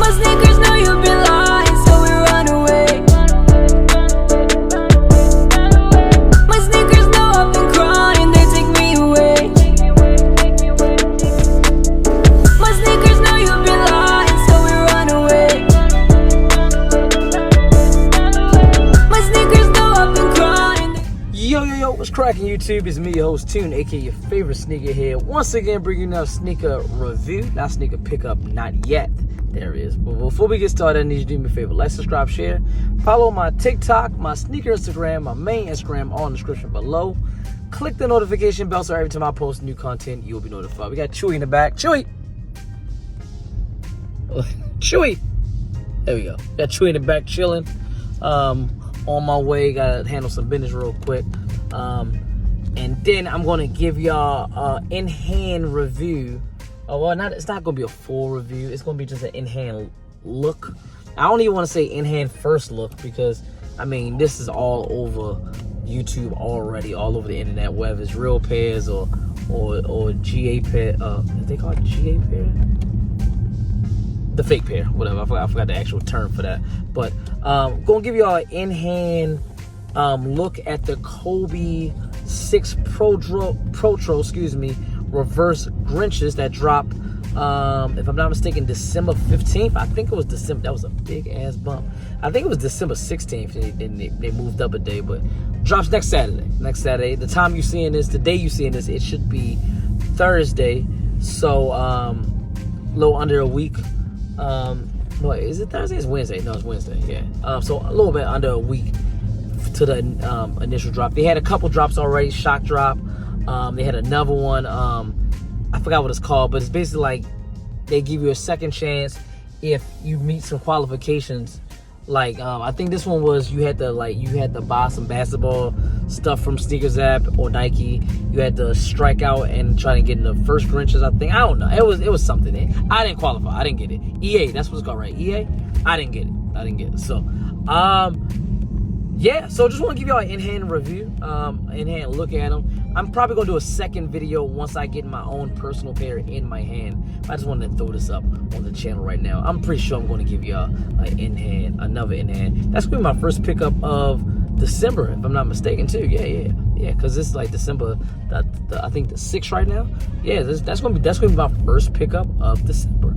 My sneakers know you've been lying, so we run away. My sneakers know I've been crying, they take me away. My sneakers know you've been lying, so we run away. My sneakers know I've been crying. Yo, what's cracking YouTube? It's me, your host Tune, aka your favorite sneakerhead. Once again, bringing you a sneaker review, not sneaker pickup, not yet. There it is. But before we get started, I need you to do me a favor. Like, subscribe, share. Follow my TikTok, my sneaker Instagram, my main Instagram, all in the description below. Click the notification bell so every time I post new content, you'll be notified. We got Chewy in the back. Chewy! Chewy! There we go. Got Chewy in the back chilling. On my way, gotta handle some business real quick. And then I'm gonna give y'all in-hand review. It's not gonna be a full review. It's gonna be just an in-hand look. I don't even want to say in-hand first look because I mean this is all over YouTube already, all over the internet, whether it's real pairs or GA pair. They call it GA pair? The fake pair, whatever. I forgot the actual term for that. But gonna give y'all an in-hand look at the Kobe VI Protro, reverse Grinches that dropped, if I'm not mistaken, December 15th. I think it was December. That was a big ass bump. I think it was December 16th. They moved up a day, but drops next Saturday. The time you seeing this, the day you seeing this, it should be Thursday. So a little under a week. What is it? Thursday? It's Wednesday. No, it's Wednesday. Yeah. So a little bit under a week to the initial drop. They had a couple drops already. Shock drop. They had another one. I forgot what it's called, but it's basically like they give you a second chance if you meet some qualifications. Like I think this one was you had to buy some basketball stuff from Sneakers app or Nike. You had to strike out and try to get in the first Grinches. I think, I don't know. It was something. I didn't qualify. I didn't get it. EA, that's what it's called, right? EA. I didn't get it. So yeah, so just want to give y'all an in-hand review, in-hand look at them. I'm probably going to do a second video once I get my own personal pair in my hand. I just wanted to throw this up on the channel right now. I'm pretty sure I'm going to give y'all another in-hand. That's going to be my first pickup of December, if I'm not mistaken, too. Yeah, because it's like December, I think the 6th right now. Yeah, that's going to be my first pickup of December.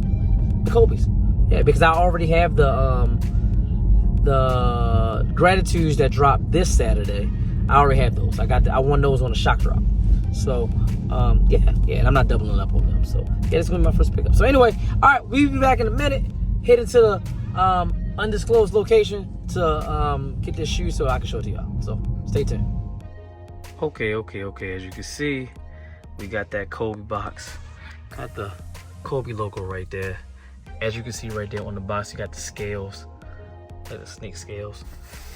The Kobe's. Yeah, because I already have the Gratitudes that dropped this Saturday. I already have those. I won those on a shock drop. So yeah, and I'm not doubling up on them. So yeah, it's gonna be my first pickup. So anyway, all right, we'll be back in a minute. Headed to the undisclosed location to get this shoe so I can show it to y'all. So stay tuned. Okay. As you can see, we got that Kobe box. Got the Kobe logo right there. As you can see right there on the box, you got the scales. Like the snake scales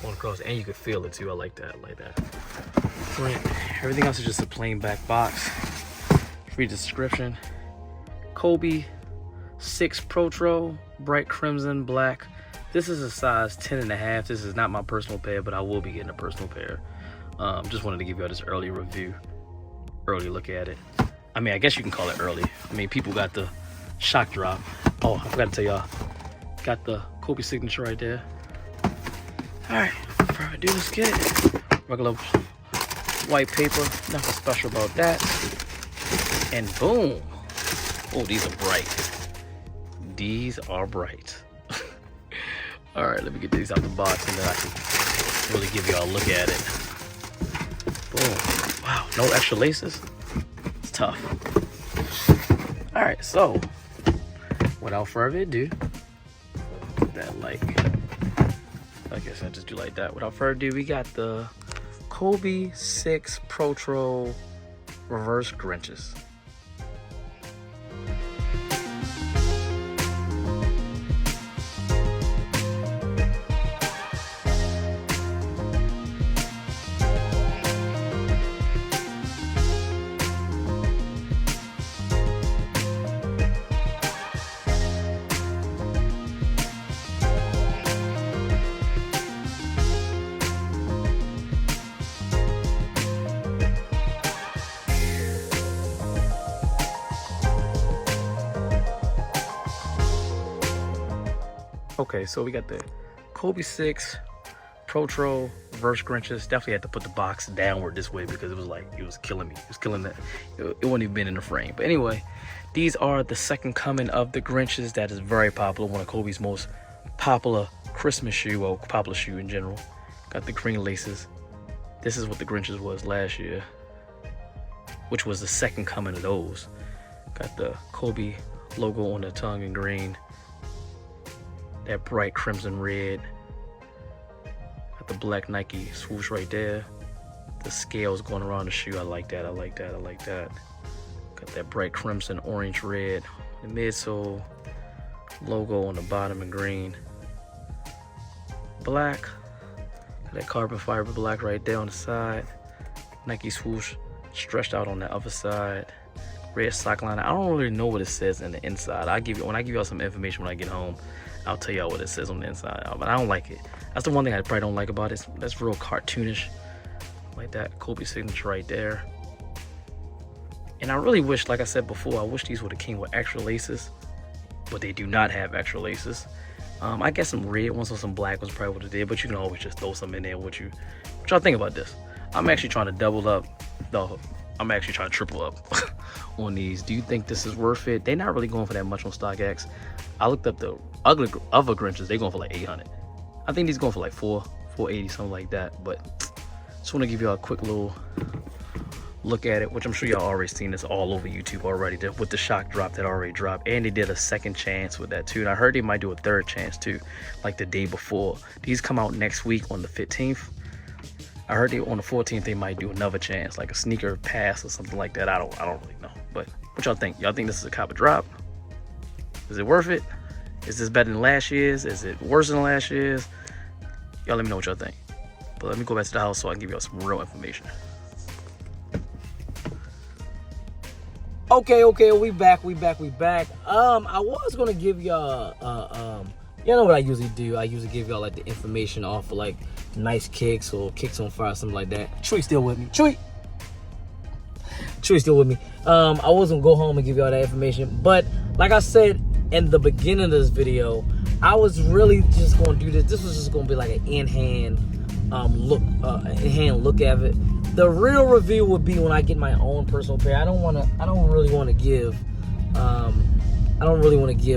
going across, and you can feel it too. I like that. Print. Everything else is just a plain back box. Read the description. Kobe VI Protro, bright crimson black. This is a size 10.5. This is not my personal pair, but I will be getting a personal pair. Just wanted to give y'all this early review, early look at it. I mean, I guess you can call it early. I mean, people got the shock drop. Oh, I forgot to tell y'all. Got the Kobe signature right there. Alright, before I do this, get it. Regular white paper, nothing special about that. And boom. Oh, these are bright. These are bright. Alright, let me get these out the box and then I can really give y'all a look at it. Boom. Wow, no extra laces. It's tough. Alright, so without further ado, that I guess I just do like that. Without further ado, we got the Kobe VI Protro reverse Grinches. Okay, so we got the Kobe VI Protro versus Grinches. Definitely had to put the box downward this way because it was killing me. It was killing that. It wouldn't even been in the frame. But anyway, these are the second coming of the Grinches. That is very popular. One of Kobe's most popular Christmas shoe, or popular shoe in general. Got the green laces. This is what the Grinches was last year, which was the second coming of those. Got the Kobe logo on the tongue in green. That bright crimson red. Got the black Nike swoosh right there. The scales going around the shoe. I like that. I like that. I like that. Got that bright crimson orange red. The midsole logo on the bottom in green. Black. Got that carbon fiber black right there on the side. Nike swoosh stretched out on the other side. Red sock liner. I don't really know what it says in the inside. When I give y'all some information when I get home, I'll tell y'all what it says on the inside. But I don't like it. That's the one thing I probably don't like about it. That's real cartoonish. Like that Kobe signature right there. And I really wish, like I said before, I wish these would have came with extra laces. But they do not have extra laces. I guess some red ones or some black ones probably would have did. But you can always just throw some in there with you. What y'all think about this? I'm actually trying to double up. No, I'm actually trying to triple up on these. Do you think this is worth it? They're not really going for that much on StockX. I looked up the other Grinches. They're going for like 800. I think these going for like 480, something like that. But just want to give y'all a quick little look at it, which I'm sure y'all already seen this all over YouTube already with the shock drop that already dropped. And they did a second chance with that too. And I heard they might do a third chance too, like the day before. These come out next week on the 15th. I heard on the 14th they might do another chance, like a sneaker pass or something like that. I don't really know. But what y'all think? Y'all think this is a copper drop? Is it worth it? Is this better than last year's? Is it worse than last year's? Y'all let me know what y'all think. But let me go back to the house so I can give y'all some real information. Okay, we back. I was gonna give y'all you know what I usually do? I usually give y'all like the information off of like nice kicks or kicks on fire, something like that. Chewy still with me. Chewy still with me. I wasn't gonna go home and give y'all that information, but like I said in the beginning of this video, I was really just gonna do this. This was just gonna be like an in-hand look at it. The real review would be when I get my own personal pair. I don't really want to give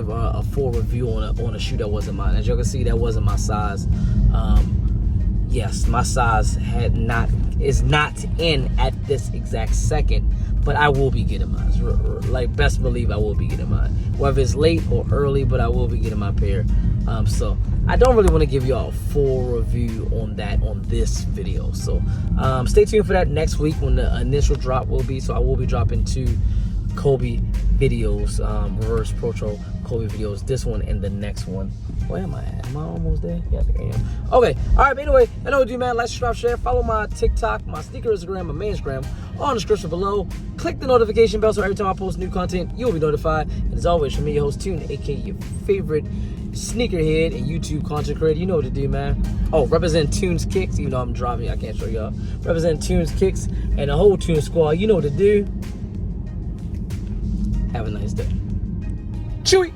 a full review on a shoe that wasn't mine. As you can see, that wasn't my size. Yes, my size is not in at this exact second, but I will be getting mine. Like, best believe I will be getting mine, whether it's late or early, but I will be getting my pair. So I don't really want to give y'all a full review on that on this video. So stay tuned for that next week when the initial drop will be. So I will be dropping 2 Kobe videos, reverse Protro Kobe videos, this one and the next one. Where am I at? Am I almost there? Yeah, I think I am. Okay, all right, but anyway, I know what you do, man. Like, subscribe, share, follow my TikTok, my sneaker Instagram, my main Instagram on the description below. Click the notification bell so every time I post new content, you'll be notified. And as always, from me, your host, Tune, aka your favorite sneakerhead and YouTube content creator. You know what to do, man. Oh, represent Tunes Kicks, even though I'm driving, I can't show y'all. Represent Tunes Kicks and the whole Tune Squad. You know what to do. Have a nice day. Chewy!